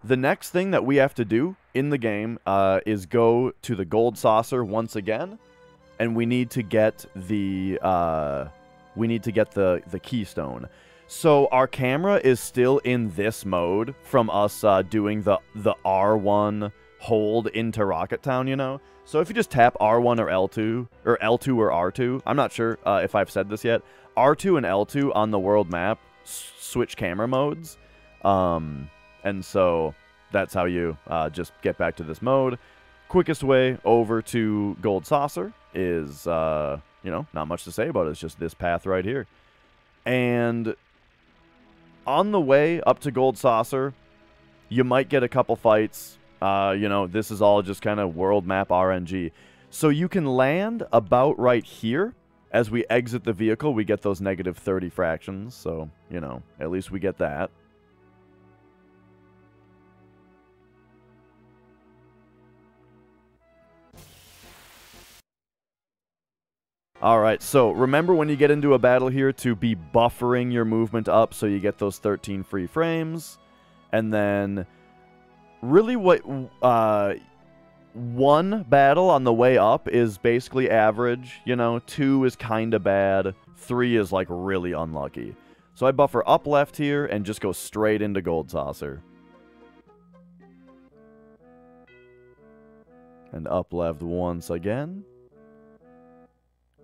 the next thing that we have to do in the game is go to the gold saucer once again, and we need to get the keystone. So our camera is still in this mode from us doing the R1 hold into Rocket Town, you know? So if you just tap R1 or L2, or L2 or R2, I'm not sure if I've said this yet, R2 and L2 on the world map switch camera modes. And so that's how you just get back to this mode. Quickest way over to Gold Saucer is, you know, not much to say about it. It's just this path right here. And on the way up to Gold Saucer, you might get a couple fights. You know, this is all just kind of world map RNG. So you can land about right here. As we exit the vehicle, we get those negative 30 fractions. So, you know, at least we get that. Alright, so remember when you get into a battle here to be buffering your movement up so you get those 13 free frames. And then, really what, one battle on the way up is basically average, you know, 2 is kinda bad, 3 is like really unlucky. So I buffer up left here and just go straight into Gold Saucer. And up left once again.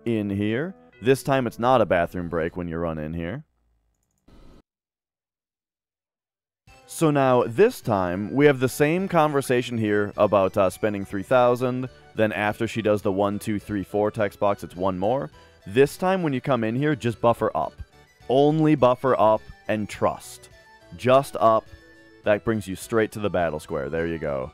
In here. This time it's not a bathroom break when you run in here. So now, this time, we have the same conversation here about spending 3,000. Then after she does the 1, 2, 3, 4 text box, it's one more. This time when you come in here, just buffer up. Only buffer up and trust. Just up. That brings you straight to the battle square. There you go.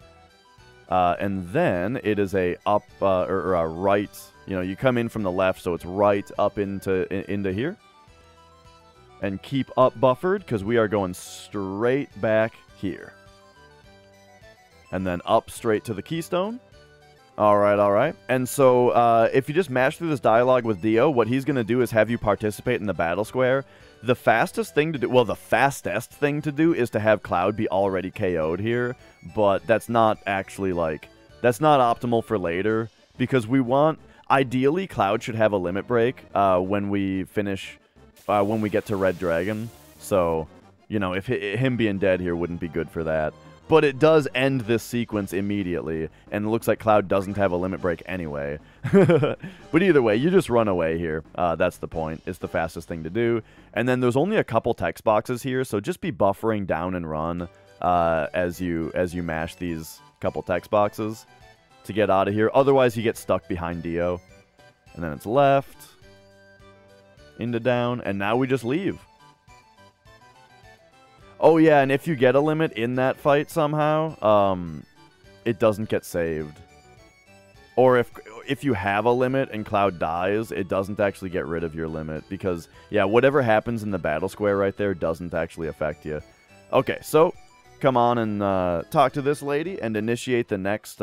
And then it is a up or a right. You know, you come in from the left, so it's right up into here. And keep up buffered, because we are going straight back here. And then up straight to the keystone. Alright, alright. And so, if you just mash through this dialogue with Dio, what he's going to do is have you participate in the battle square. The fastest thing to do, well, the fastest thing to do is to have Cloud be already KO'd here. But that's not actually, like, that's not optimal for later. Because we want, ideally, Cloud should have a limit break when we finish, when we get to Red Dragon. So, you know, if him being dead here wouldn't be good for that. But it does end this sequence immediately, and it looks like Cloud doesn't have a limit break anyway. But either way, you just run away here. That's the point. It's the fastest thing to do. And then there's only a couple text boxes here, so just be buffering down and run as you mash these couple text boxes to get out of here. Otherwise, you get stuck behind Dio. And then it's left, into down, and now we just leave. Oh yeah, and if you get a limit in that fight somehow, it doesn't get saved. Or if you have a limit and Cloud dies, it doesn't actually get rid of your limit. Because, yeah, whatever happens in the battle square right there doesn't actually affect you. Okay, so come on and talk to this lady and initiate the next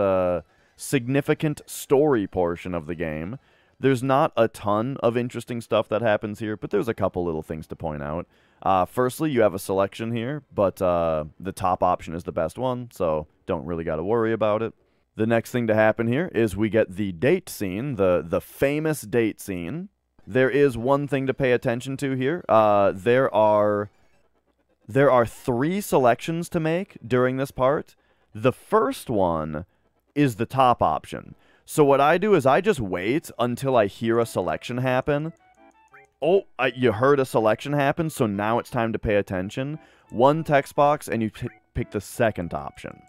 significant story portion of the game. There's not a ton of interesting stuff that happens here, but there's a couple little things to point out. Firstly, you have a selection here, but the top option is the best one, so don't really got to worry about it. The next thing to happen here is we get the date scene, the famous date scene. There is one thing to pay attention to here. There are 3 selections to make during this part. The first one is the top option. So what I do is I just wait until I hear a selection happen. Oh, you heard a selection happen, so now it's time to pay attention. One text box, and you pick the second option.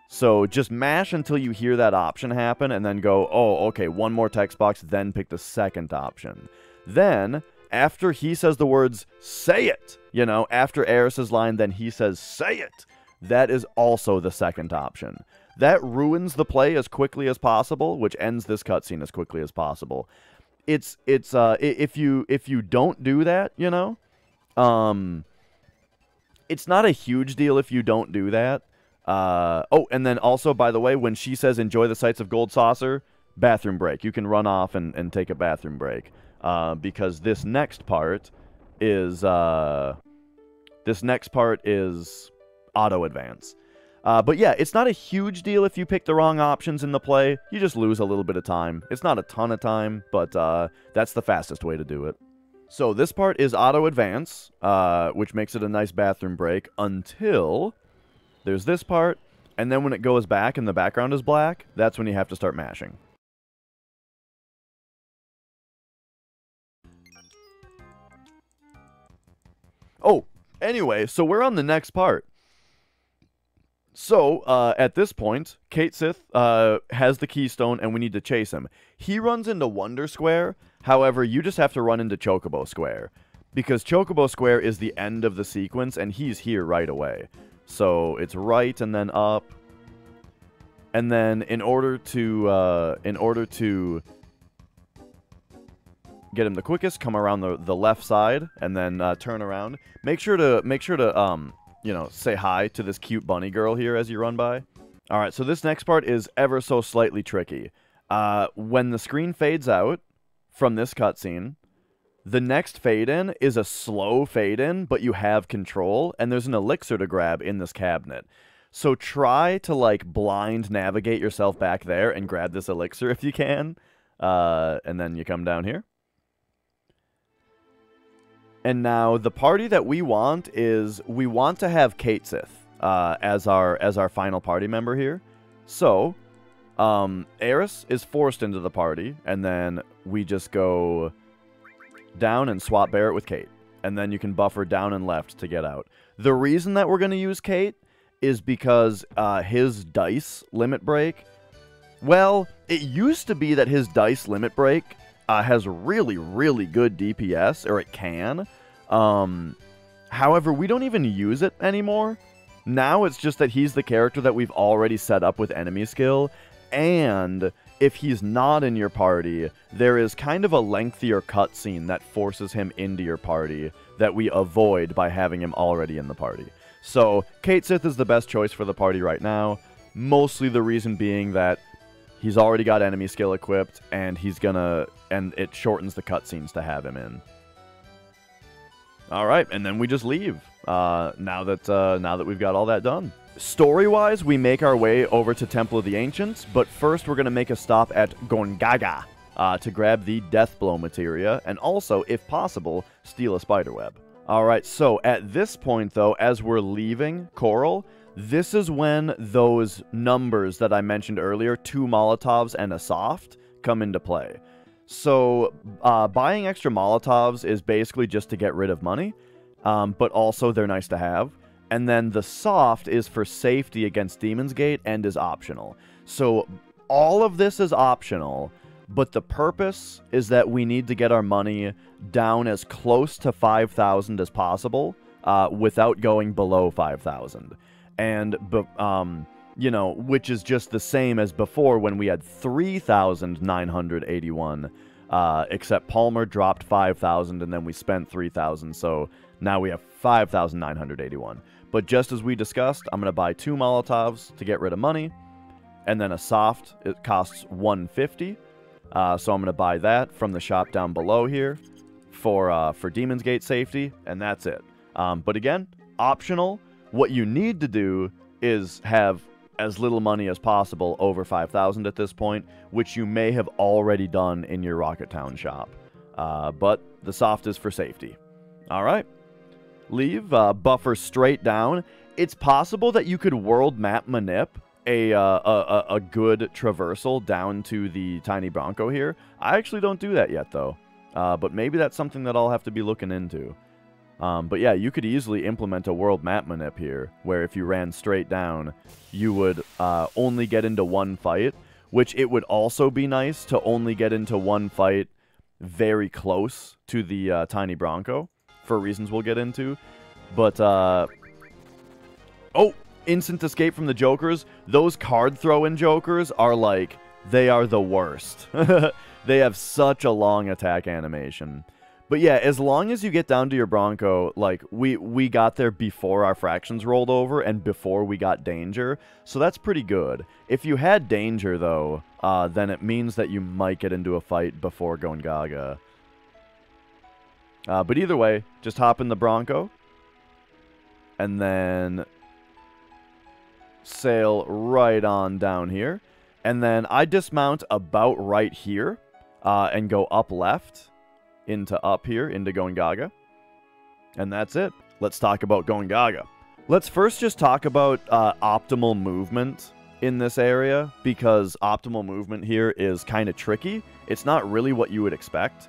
So just mash until you hear that option happen, and then go, oh, okay, one more text box, then pick the second option. Then, after he says the words, say it, you know, after Aeris' line, then he says, say it. That is also the second option. That ruins the play as quickly as possible, which ends this cutscene as quickly as possible. If you don't do that, you know, it's not a huge deal if you don't do that. Oh, and then also, by the way, when she says enjoy the sights of Gold Saucer, bathroom break. You can run off and take a bathroom break. Because this next part is auto-advance. But yeah, it's not a huge deal if you pick the wrong options in the play. You just lose a little bit of time. It's not a ton of time, but that's the fastest way to do it. So this part is auto-advance, which makes it a nice bathroom break until there's this part, and then when it goes back and the background is black, that's when you have to start mashing. Oh, anyway, so we're on the next part. So, at this point, Cait Sith has the Keystone, and we need to chase him. He runs into Wonder Square, however, you just have to run into Chocobo Square. Because Chocobo Square is the end of the sequence, and he's here right away. So, it's right and then up. And then, in order to get him the quickest, come around the left side, and then turn around. Make sure to you know, say hi to this cute bunny girl here as you run by. Alright, so this next part is ever so slightly tricky. When the screen fades out from this cutscene, the next fade-in is a slow fade-in, but you have control, and there's an elixir to grab in this cabinet. So try to, like, blind navigate yourself back there and grab this elixir if you can. And then you come down here. And now, the party that we want is, we want to have Cait Sith as our final party member here. So, Aeris is forced into the party, and then we just go down and swap Barret with Cait. And then you can buffer down and left to get out. The reason that we're going to use Cait is because his dice limit break, well, it used to be that his dice limit break has really, really good DPS, or it can. However, we don't even use it anymore. Now it's just that he's the character that we've already set up with enemy skill, and if he's not in your party, there is kind of a lengthier cutscene that forces him into your party that we avoid by having him already in the party. So, Cait Sith is the best choice for the party right now, mostly the reason being that he's already got enemy skill equipped, and and it shortens the cutscenes to have him in. Alright, and then we just leave, now that we've got all that done. Story-wise, we make our way over to Temple of the Ancients, but first we're going to make a stop at Gongaga to grab the Deathblow materia, and also, if possible, steal a spiderweb. Alright, so at this point, though, as we're leaving Corel, this is when those numbers that I mentioned earlier, 2 Molotovs and a soft, come into play. So, buying extra Molotovs is basically just to get rid of money, but also they're nice to have. And then the soft is for safety against Demon's Gate and is optional. So, all of this is optional, but the purpose is that we need to get our money down as close to 5,000 as possible, without going below 5,000. And, you know, which is just the same as before when we had 3,981, except Palmer dropped 5,000 and then we spent 3,000, so now we have 5,981. But just as we discussed, I'm going to buy 2 Molotovs to get rid of money, and then a soft, it costs 150, so I'm going to buy that from the shop down below here for Demon's Gate safety, and that's it. But again, optional. What you need to do is have as little money as possible, over 5,000 at this point, which you may have already done in your Rocket Town shop. But the soft is for safety. Alright. Leave, buffer straight down. It's possible that you could world map manip a good traversal down to the Tiny Bronco here. I actually don't do that yet, though. But maybe that's something that I'll have to be looking into. But yeah, you could easily implement a world map manip here, where if you ran straight down, you would only get into one fight, which it would also be nice to only get into one fight very close to the Tiny Bronco, for reasons we'll get into. But, oh! Instant escape from the Jokers. Those card throw-in Jokers are like, they are the worst. They have such a long attack animation. But yeah, as long as you get down to your Bronco, like, we got there before our fractions rolled over and before we got danger, so that's pretty good. If you had danger, though, then it means that you might get into a fight before Gongaga. But either way, just hop in the Bronco, and then sail right on down here. And then I dismount about right here and go up left into up here into Gongaga. And that's it. Let's talk about Gongaga. Let's first just talk about optimal movement in this area, because optimal movement here is kind of tricky. It's not really what you would expect.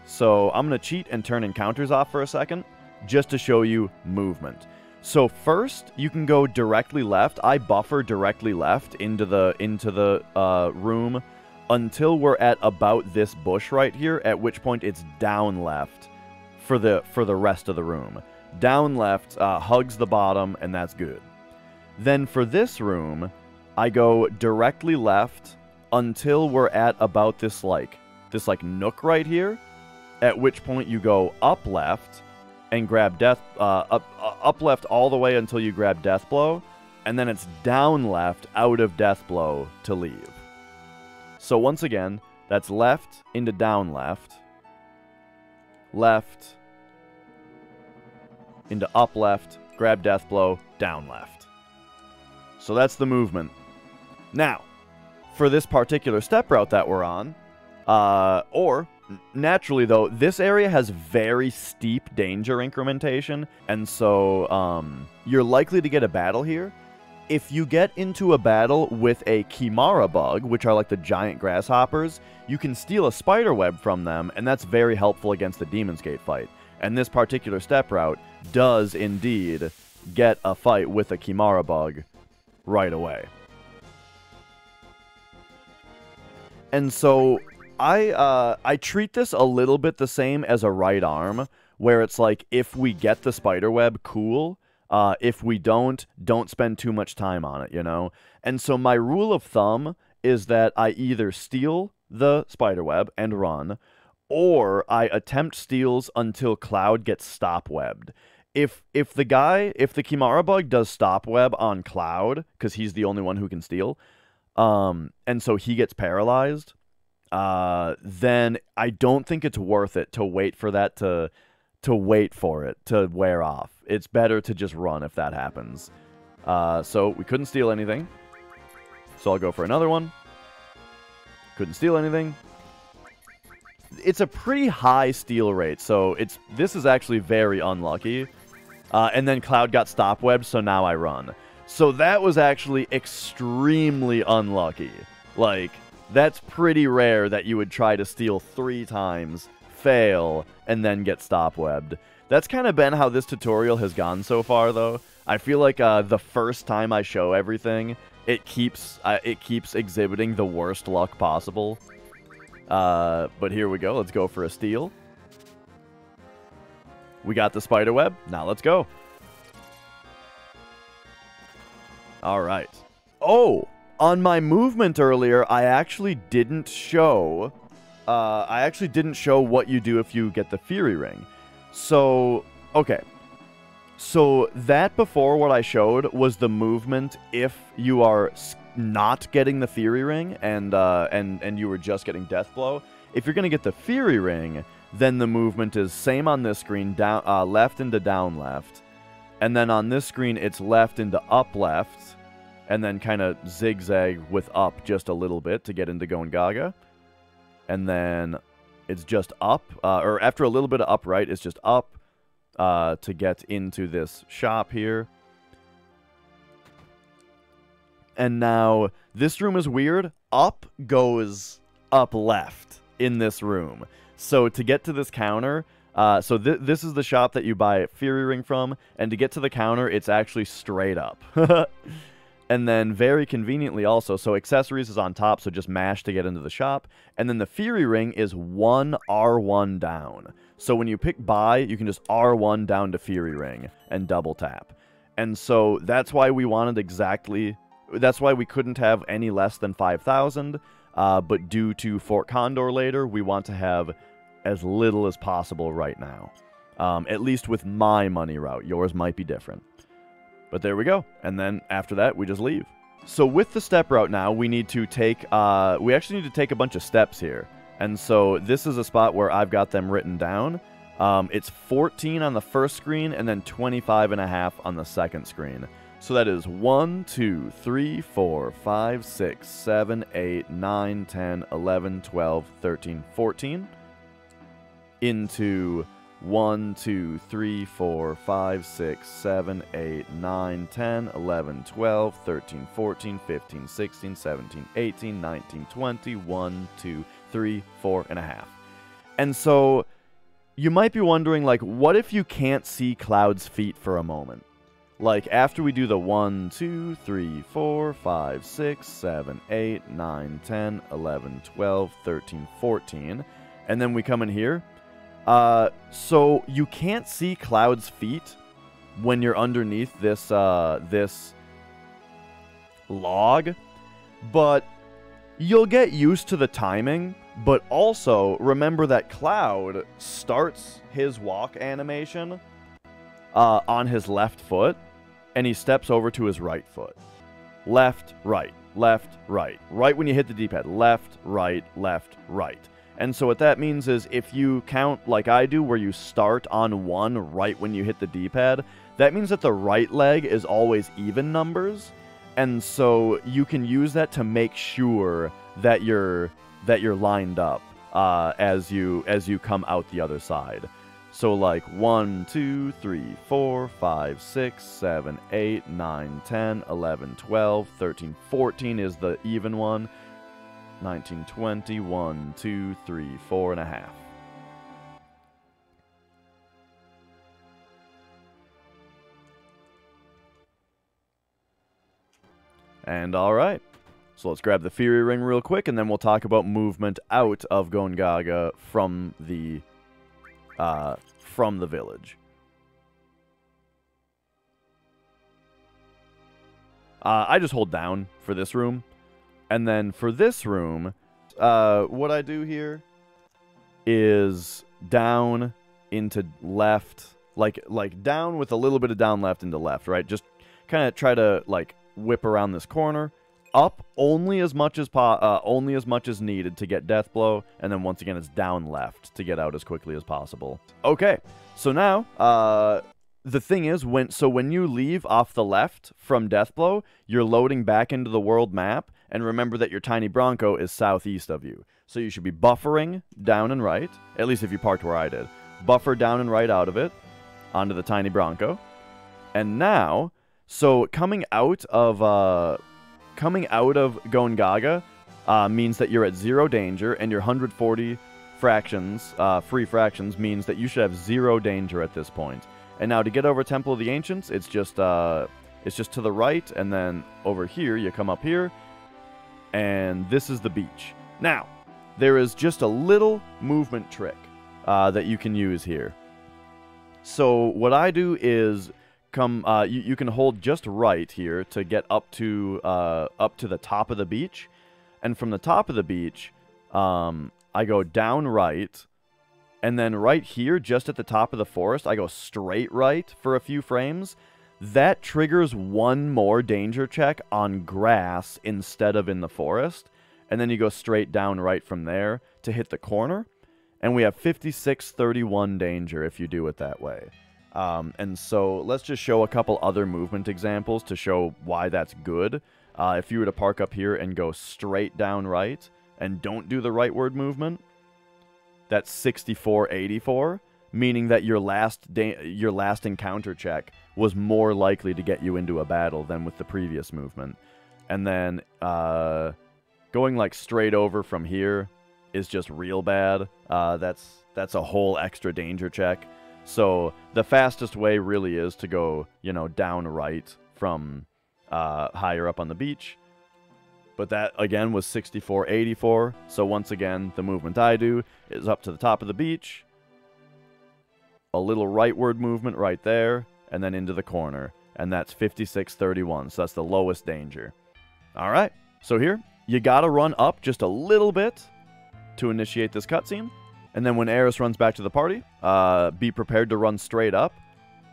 So I'm going to cheat and turn encounters off for a second, just to show you movement. So first, you can go directly left. I buffer directly left into the room until we're at about this bush right here, at which point it's down left for the rest of the room. Down left hugs the bottom, and that's good. Then for this room, I go directly left until we're at about this nook right here, at which point you go up left and grab up left all the way until you grab Deathblow, and then it's down left out of Deathblow to leave. So once again, that's left into down left, left into up left, grab Deathblow, down left. So that's the movement. Now, for this particular step route that we're on, naturally though, this area has very steep danger incrementation, and so you're likely to get a battle here. If you get into a battle with a Kimara bug, which are like the giant grasshoppers, you can steal a spider web from them, and that's very helpful against the Demon's Gate fight. And this particular step route does indeed get a fight with a Kimara bug right away. And so I treat this a little bit the same as a right arm, where it's like, if we get the spider web, cool. If we don't spend too much time on it, you know? And so my rule of thumb is that I either steal the spider web and run, or I attempt steals until Cloud gets stop webbed. If the Kimara bug does stop web on Cloud, because he's the only one who can steal, and so he gets paralyzed, then I don't think it's worth it to wait for that to wait for it to wear off. It's better to just run if that happens. So we couldn't steal anything, so I'll go for another one. Couldn't steal anything. It's a pretty high steal rate, so this is actually very unlucky. And then Cloud got stop webbed, so now I run. So that was actually extremely unlucky. Like, that's pretty rare that you would try to steal 3 times, fail, and then get stop webbed. That's kind of been how this tutorial has gone so far, though. I feel like the first time I show everything, it keeps exhibiting the worst luck possible. But here we go. Let's go for a steal. We got the spider web. Now let's go. All right. Oh, on my movement earlier, I actually didn't show what you do if you get the Fury Ring. So, okay. So that before what I showed was the movement if you are not getting the Fury Ring and you were just getting Deathblow. If you're going to get the Fury Ring, then the movement is same on this screen, down left into down left. And then on this screen, it's left into up left, and then kind of zigzag with up just a little bit to get into Gongaga. And then it's just up, or after a little bit of upright, it's just up to get into this shop here. And now, this room is weird. Up goes up left in this room. So to get to this counter, this is the shop that you buy Fury Ring from, and to get to the counter, it's actually straight up. And then very conveniently also, so accessories is on top, so just mash to get into the shop. And then the Fury Ring is 1 R1 down. So when you pick buy, you can just R1 down to Fury Ring and double tap. And so that's why we that's why we couldn't have any less than 5,000. But due to Fort Condor later, we want to have as little as possible right now. At least with my money route. Yours might be different. But there we go. And then after that, we just leave. So with the step route now, we need to take, we actually need to take a bunch of steps here. And so this is a spot where I've got them written down. It's 14 on the first screen and then 25.5 on the second screen. So that is 1, 2, 3, 4, 5, 6, 7, 8, 9, 10, 11, 12, 13, 14. Into 1, 2, 3, 4, 5, 6, 7, 8, 9, 10, 11, 12, 13, 14, 15, 16, 17, 18, 19, 20, 1, 2, 3, 4 and a half. And so you might be wondering, like, what if you can't see Cloud's feet for a moment? Like, after we do the 1, 2, 3, 4, 5, 6, 7, 8, 9, 10, 11, 12, 13, 14, and then we come in here. So you can't see Cloud's feet when you're underneath this, this log, but you'll get used to the timing. But also, remember that Cloud starts his walk animation on his left foot, and he steps over to his right foot. Left, right, left, right. Right when you hit the D-pad. Left, right, left, right. And so what that means is if you count like I do, where you start on 1 right when you hit the D-pad, that means that the right leg is always even numbers. And so you can use that to make sure that you're lined up as you come out the other side. So like 1, 2, 3, 4, 5, 6, 7, 8, 9, 10, 11, 12, 13, 14 is the even one. 19, 20, 1, 2, 3, 4 and a half. And alright. So let's grab the Fury Ring real quick, and then we'll talk about movement out of Gongaga from the village. I just hold down for this room, and then for this room, what I do here is down into left, like down with a little bit of down left into left, right? Just kind of try to like whip around this corner. Up only as much as needed to get Deathblow, and then once again it's down left to get out as quickly as possible. Okay, so now the thing is, when you leave off the left from Deathblow, you're loading back into the world map, and remember that your tiny Bronco is southeast of you. So you should be buffering down and right, at least if you parked where I did. Buffer down and right out of it onto the tiny Bronco. And now, so coming out of Gongaga means that you're at 0 danger, and your 140 fractions, free fractions, means that you should have 0 danger at this point. And now to get over Temple of the Ancients, it's just to the right, and then over here, you come up here, and this is the beach. Now, there is just a little movement trick that you can use here. So what I do is you can hold just right here to get up to the top of the beach, and from the top of the beach, I go down right, and then right here, just at the top of the forest, I go straight right for a few frames. That triggers one more danger check on grass instead of in the forest, and then you go straight down right from there to hit the corner, and we have 5631 danger if you do it that way. And so let's just show a couple other movement examples to show why that's good. If you were to park up here and go straight down right and don't do the rightward movement, that's 6484, meaning that your last encounter check was more likely to get you into a battle than with the previous movement. And then going like straight over from here is just real bad. That's a whole extra danger check. So the fastest way really is to go, down right from higher up on the beach. But that, again, was 6484. So once again, the movement I do is up to the top of the beach, a little rightward movement right there, and then into the corner. And that's 5631. So that's the lowest danger. All right. So here, you got to run up just a little bit to initiate this cutscene. And then when Aeris runs back to the party, be prepared to run straight up.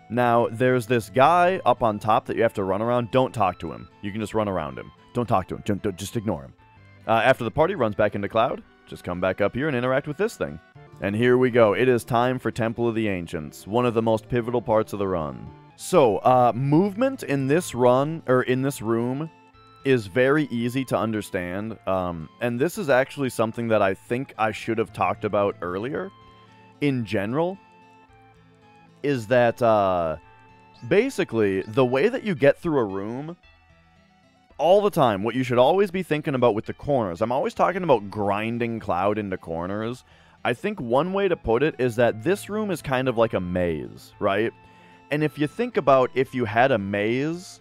Now, there's this guy up on top that you have to run around. Don't talk to him. You can just run around him. Don't talk to him. Just ignore him. After the party runs back into Cloud, just come back up here and interact with this thing. And here we go. It is time for Temple of the Ancients, one of the most pivotal parts of the run. So, movement in this run, or in this room, is very easy to understand. And this is actually something that I think I should have talked about earlier. In general, is that, basically, the way that you get through a room, all the time, what you should always be thinking about with the corners, I'm always talking about grinding Cloud into corners. I think one way to put it is that this room is kind of like a maze, right? And if you think about if you had a maze,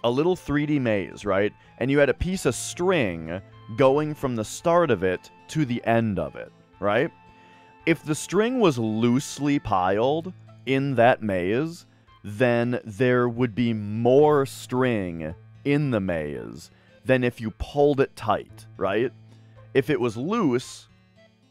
a little 3D maze, right? And you had a piece of string going from the start of it to the end of it, right? If the string was loosely piled in that maze, then there would be more string in the maze than if you pulled it tight, right? If it was loose,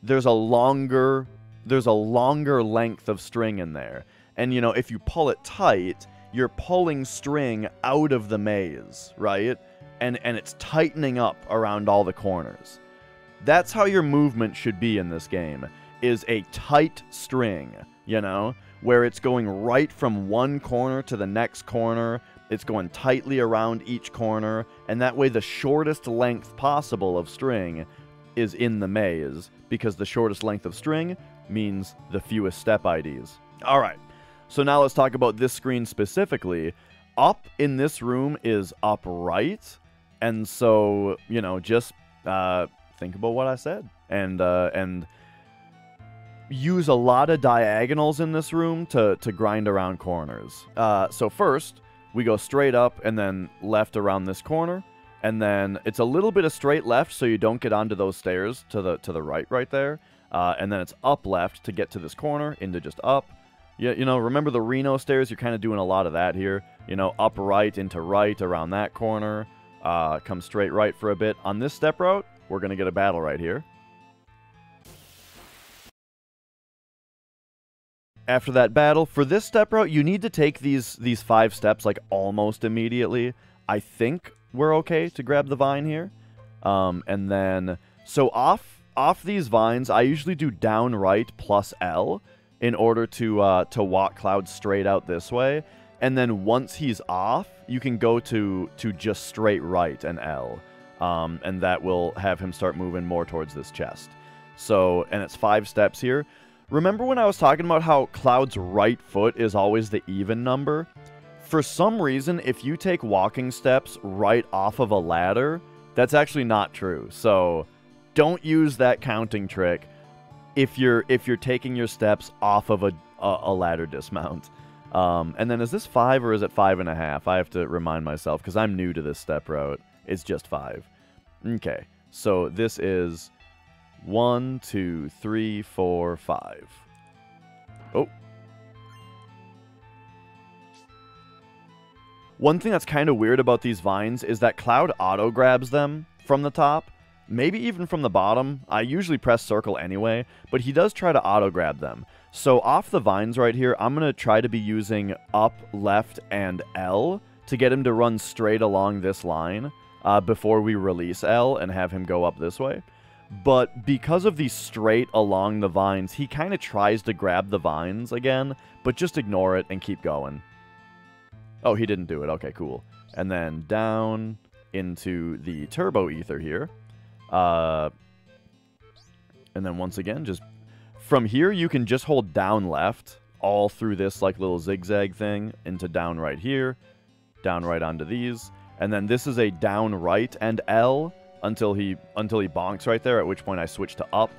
there's a longer length of string in there. And, you know, if you pull it tight, you're pulling string out of the maze, right? And it's tightening up around all the corners. That's how your movement should be in this game, is a tight string, you know? Where it's going right from one corner to the next corner, it's going tightly around each corner, and that way the shortest length possible of string is in the maze, because the shortest length of string means the fewest step IDs. Alright, so now let's talk about this screen specifically. Up in this room is upright, and so, you know, just think about what I said, and use a lot of diagonals in this room to grind around corners. So first, we go straight up and then left around this corner, and then it's a little bit of straight left so you don't get onto those stairs to the right there, and then it's up left to get to this corner into just up. You know, remember the Reno stairs? You're kind of doing a lot of that here. You know, up right into right around that corner, come straight right for a bit. On this step route, we're going to get a battle right here. After that battle, for this step route, you need to take these 5 steps, like, almost immediately. I think we're okay to grab the vine here. And then, so off these vines, I usually do down right plus L in order to walk Cloud straight out this way. And then once he's off, you can go to just straight right and L. And that will have him start moving more towards this chest. So, and it's 5 steps here. Remember when I was talking about how Cloud's right foot is always the even number? For some reason, if you take walking steps right off of a ladder, that's actually not true. So don't use that counting trick if you're taking your steps off of a ladder dismount. And then is this 5 or is it 5.5? I have to remind myself because I'm new to this step route. It's just 5. Okay, so this is 1, 2, 3, 4, 5. Oh. One thing that's kind of weird about these vines is that Cloud auto-grabs them from the top, maybe even from the bottom. I usually press circle anyway, but he does try to auto-grab them. So off the vines right here, I'm going to try to be using up, left, and L to get him to run straight along this line before we release L and have him go up this way. But because of these straight along the vines, he kind of tries to grab the vines again, but just ignore it and keep going. Oh, he didn't do it. Okay, cool. And then down into the turbo ether here. And then once again, just from here, you can just hold down left all through this like little zigzag thing into down right here, down right onto these. And then this is a down right and L until he bonks right there, at which point I switch to up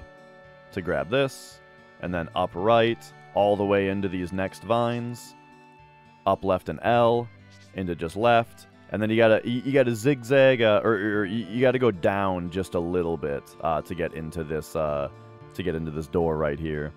to grab this, and then up right all the way into these next vines, up left and L into just left, and then you gotta zigzag or you gotta go down just a little bit to get into this door right here.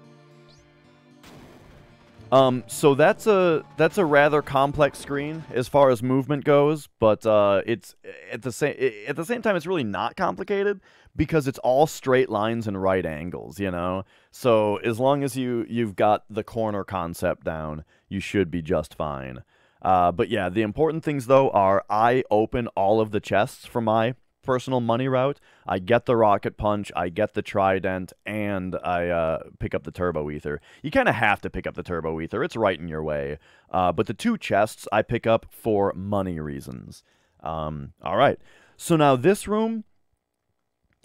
So that's a rather complex screen as far as movement goes, but it's at the same time it's really not complicated because it's all straight lines and right angles, you know. So as long as you've got the corner concept down, you should be just fine. But yeah, the important things though are I open all of the chests for my personal money route. I get the Rocket Punch, I get the Trident, and I pick up the Turbo Ether. You kind of have to pick up the Turbo Ether. It's right in your way. But the 2 chests I pick up for money reasons. All right. So now this room,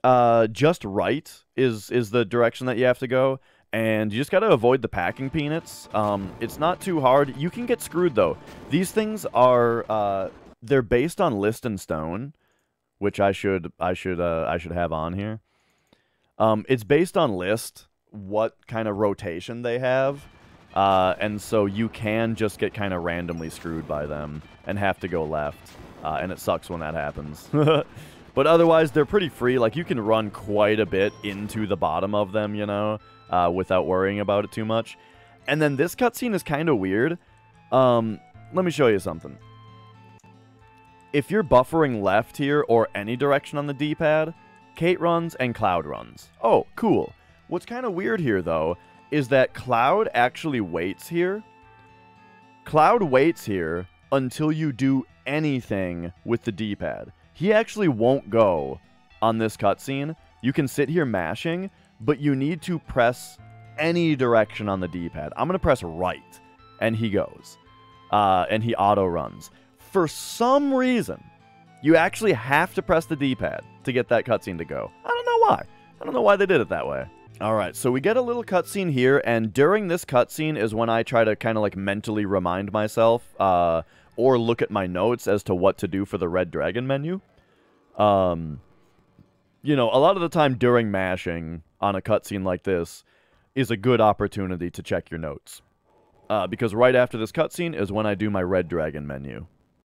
just right is the direction that you have to go. And you just got to avoid the packing peanuts. It's not too hard. You can get screwed, though. These things are... they're based on list and stone, which I should have on here. It's based on list, what kind of rotation they have, and so you can just get kind of randomly screwed by them and have to go left, and it sucks when that happens. But otherwise, they're pretty free. Like, you can run quite a bit into the bottom of them, you know, without worrying about it too much. And then this cutscene is kind of weird. Let me show you something. If you're buffering left here or any direction on the D-pad, Cait runs and Cloud runs. Oh, cool. What's kind of weird here, though, is that Cloud actually waits here. Cloud waits here until you do anything with the D-pad. He actually won't go on this cutscene. You can sit here mashing, but you need to press any direction on the D-pad. I'm going to press right, and he goes. And he auto-runs. For some reason, you actually have to press the D-pad to get that cutscene to go. I don't know why. I don't know why they did it that way. Alright, so we get a little cutscene here, and during this cutscene is when I try to kind of like mentally remind myself, or look at my notes as to what to do for the Red Dragon menu. You know, a lot of the time during mashing on a cutscene like this is a good opportunity to check your notes. Because right after this cutscene is when I do my Red Dragon menu.